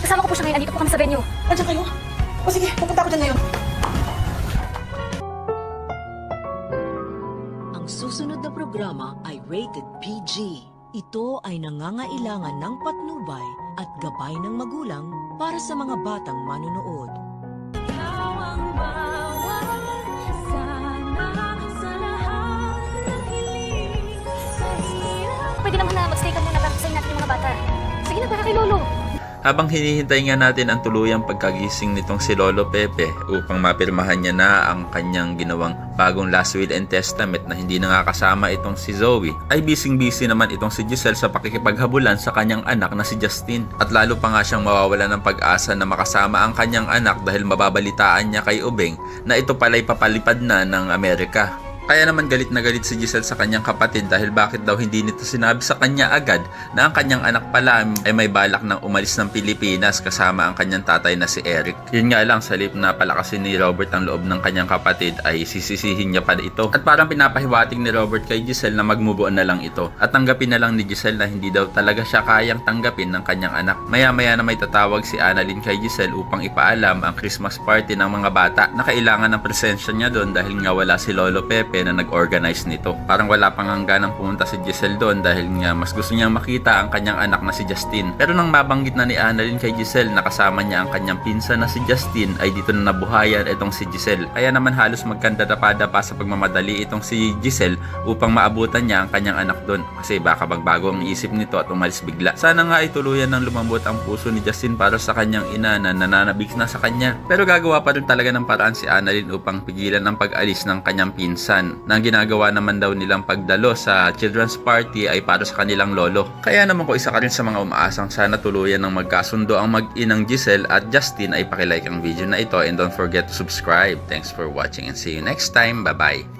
Kasama ko po siya ngayon. Andito po kami sa venue. Nandiyan kayo? O sige, pupunta ako dyan ngayon. Ang susunod na programa ay rated PG. Ito ay nangangailangan ng patnubay at gabay ng magulang para sa mga batang manunood. Pwede naman na magstay ka muna para kasayin natin yung mga bata. Sige na, para kay Lolo. Habang hinihintay nga natin ang tuluyang pagkagising nitong si Lolo Pepe upang mapirmahan niya na ang kanyang ginawang bagong last will and testament na hindi na nga kasama itong si Zoe, ay busy naman itong si Giselle sa pakikipaghabulan sa kanyang anak na si Justin. At lalo pa nga siyang mawawala ng pag-asa na makasama ang kanyang anak dahil mababalitaan niya kay Ubeng na ito pala'y papalipad na ng Amerika. Kaya naman galit na galit si Giselle sa kanyang kapatid dahil bakit daw hindi nito sinabi sa kanya agad na ang kanyang anak pala ay may balak ng umalis ng Pilipinas kasama ang kanyang tatay na si Eric. Yun nga lang, sa halip na palakasin ni Robert ang loob ng kanyang kapatid ay sisisihin niya pala ito. At parang pinapahiwatig ni Robert kay Giselle na mag-move on na lang ito. At tanggapin na lang ni Giselle na hindi daw talaga siya kayang tanggapin ng kanyang anak. Maya-maya na may tatawag si Annalyn kay Giselle upang ipaalam ang Christmas party ng mga bata na kailangan ng presensya niya doon dahil nga wala si Lolo Pepe na nag-organize nito. Parang wala pang hangganang pumunta si Giselle doon dahil nga mas gusto niyang makita ang kanyang anak na si Justin. Pero nang mabanggit na ni Annalyn kay Giselle na kasama niya ang kanyang pinsan na si Justin, ay dito na nabuhayan itong si Giselle. Kaya naman halos magkandadapa-dapa sa pagmamadali itong si Giselle upang maabutan niya ang kanyang anak doon kasi baka magbago ang isip nito at umalis bigla. Sana nga ay tuluyan ng lumambot ang puso ni Justin para sa kanyang ina na nananabik na sa kanya. Pero gagawa pa rin talaga ng paraan si Annalyn upang pigilan ang pag-alis ng kanyang pinsan. Nang ginagawa naman daw nilang pagdalo sa children's party ay para sa kanilang lolo. Kaya naman ko isa ka rin sa mga umaasang sana tuluyan ng magkasundo ang mag-inang Giselle at Justin ay pakilike ang video na ito and don't forget to subscribe. Thanks for watching and see you next time. Bye-bye!